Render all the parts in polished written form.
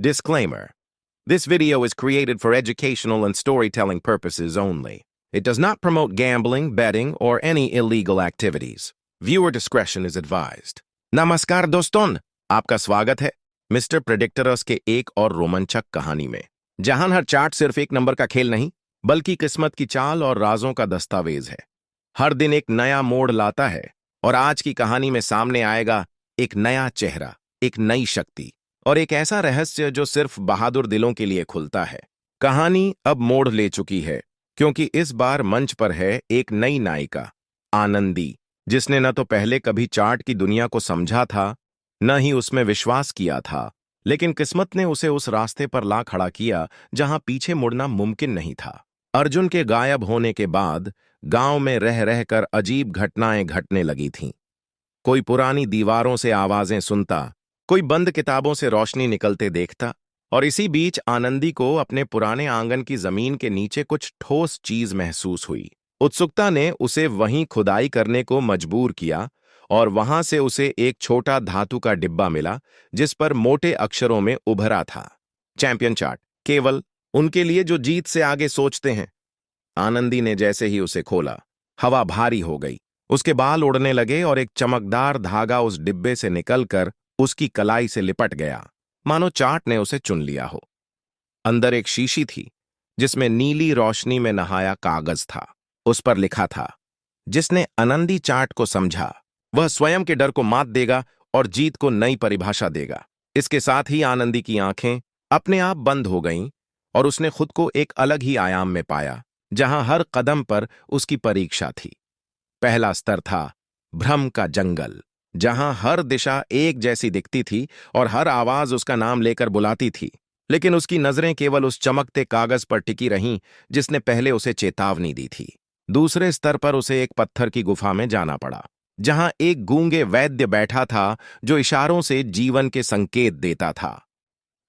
Disclaimer. This video is created for educational and storytelling purposes only. It does not promote gambling, betting, or any illegal activities. Viewer discretion is advised. नमस्कार दोस्तों, आपका स्वागत है mister प्रेडिक्टरस के एक और रोमांचक कहानी में, जहां हर चार्ट सिर्फ एक नंबर का खेल नहीं, बल्कि किस्मत की चाल और राजों का दस्तावेज है। हर दिन एक नया मोड़ लाता है और आज की कहानी में सामने आएगा एक नया चेहरा, एक नई शक्ति और एक ऐसा रहस्य जो सिर्फ बहादुर दिलों के लिए खुलता है। कहानी अब मोड़ ले चुकी है, क्योंकि इस बार मंच पर है एक नई नायिका, आनंदी, जिसने न तो पहले कभी चार्ट की दुनिया को समझा था, न ही उसमें विश्वास किया था, लेकिन किस्मत ने उसे उस रास्ते पर ला खड़ा किया जहां पीछे मुड़ना मुमकिन नहीं था। अर्जुन के गायब होने के बाद गांव में रह रहकर अजीब घटनाएं घटने लगी थीं। कोई पुरानी दीवारों से आवाजें सुनता, कोई बंद किताबों से रोशनी निकलते देखता, और इसी बीच आनंदी को अपने पुराने आंगन की जमीन के नीचे कुछ ठोस चीज महसूस हुई। उत्सुकता ने उसे वहीं खुदाई करने को मजबूर किया और वहां से उसे एक छोटा धातु का डिब्बा मिला जिस पर मोटे अक्षरों में उभरा था, चैंपियन चार्ट, केवल उनके लिए जो जीत से आगे सोचते हैं। आनंदी ने जैसे ही उसे खोला, हवा भारी हो गई, उसके बाल उड़ने लगे और एक चमकदार धागा उस डिब्बे से निकलकर उसकी कलाई से लिपट गया, मानो चार्ट ने उसे चुन लिया हो। अंदर एक शीशी थी जिसमें नीली रोशनी में नहाया कागज था। उस पर लिखा था, जिसने आनंदी चार्ट को समझा वह स्वयं के डर को मात देगा और जीत को नई परिभाषा देगा। इसके साथ ही आनंदी की आंखें अपने आप बंद हो गईं और उसने खुद को एक अलग ही आयाम में पाया, जहां हर कदम पर उसकी परीक्षा थी। पहला स्तर था भ्रम का जंगल, जहां हर दिशा एक जैसी दिखती थी और हर आवाज उसका नाम लेकर बुलाती थी, लेकिन उसकी नजरें केवल उस चमकते कागज पर टिकी रहीं जिसने पहले उसे चेतावनी दी थी। दूसरे स्तर पर उसे एक पत्थर की गुफा में जाना पड़ा, जहां एक गूंगे वैद्य बैठा था जो इशारों से जीवन के संकेत देता था।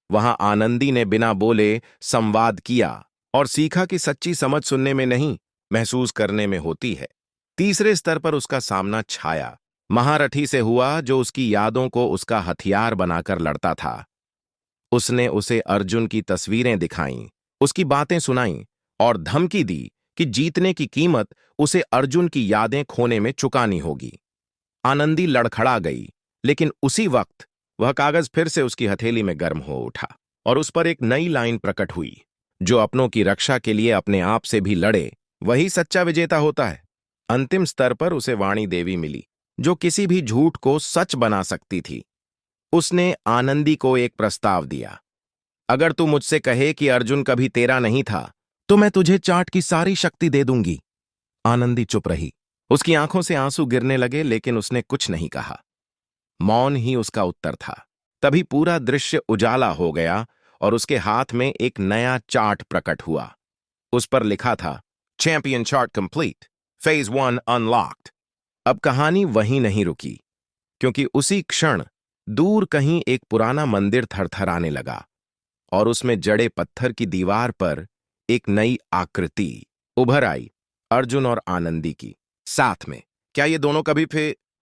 वहां आनंदी ने बिना बोले संवाद किया और सीखा कि सच्ची समझ सुनने में नहीं, महसूस करने में होती है। तीसरे स्तर पर उसका सामना छाया महारथी से हुआ, जो उसकी यादों को उसका हथियार बनाकर लड़ता था। उसने उसे अर्जुन की तस्वीरें दिखाईं, उसकी बातें सुनाईं और धमकी दी कि जीतने की कीमत उसे अर्जुन की यादें खोने में चुकानी होगी। आनंदी लड़खड़ा गई, लेकिन उसी वक्त वह कागज फिर से उसकी हथेली में गर्म हो उठा और उस पर एक नई लाइन प्रकट हुई, जो अपनों की रक्षा के लिए अपने आप से भी लड़े, वही सच्चा विजेता होता है। अंतिम स्तर पर उसे वाणी देवी मिली, जो किसी भी झूठ को सच बना सकती थी। उसने आनंदी को एक प्रस्ताव दिया, अगर तू मुझसे कहे कि अर्जुन कभी तेरा नहीं था, तो मैं तुझे चार्ट की सारी शक्ति दे दूंगी। आनंदी चुप रही, उसकी आंखों से आंसू गिरने लगे, लेकिन उसने कुछ नहीं कहा। मौन ही उसका उत्तर था। तभी पूरा दृश्य उजाला हो गया और उसके हाथ में एक नया चार्ट प्रकट हुआ। उस पर लिखा था, champion chart complete, phase 1 unlocked. अब कहानी वहीं नहीं रुकी, क्योंकि उसी क्षण दूर कहीं एक पुराना मंदिर थरथराने लगा और उसमें जड़े पत्थर की दीवार पर एक नई आकृति उभर आई, अर्जुन और आनंदी की साथ में। क्या ये दोनों कभी फिर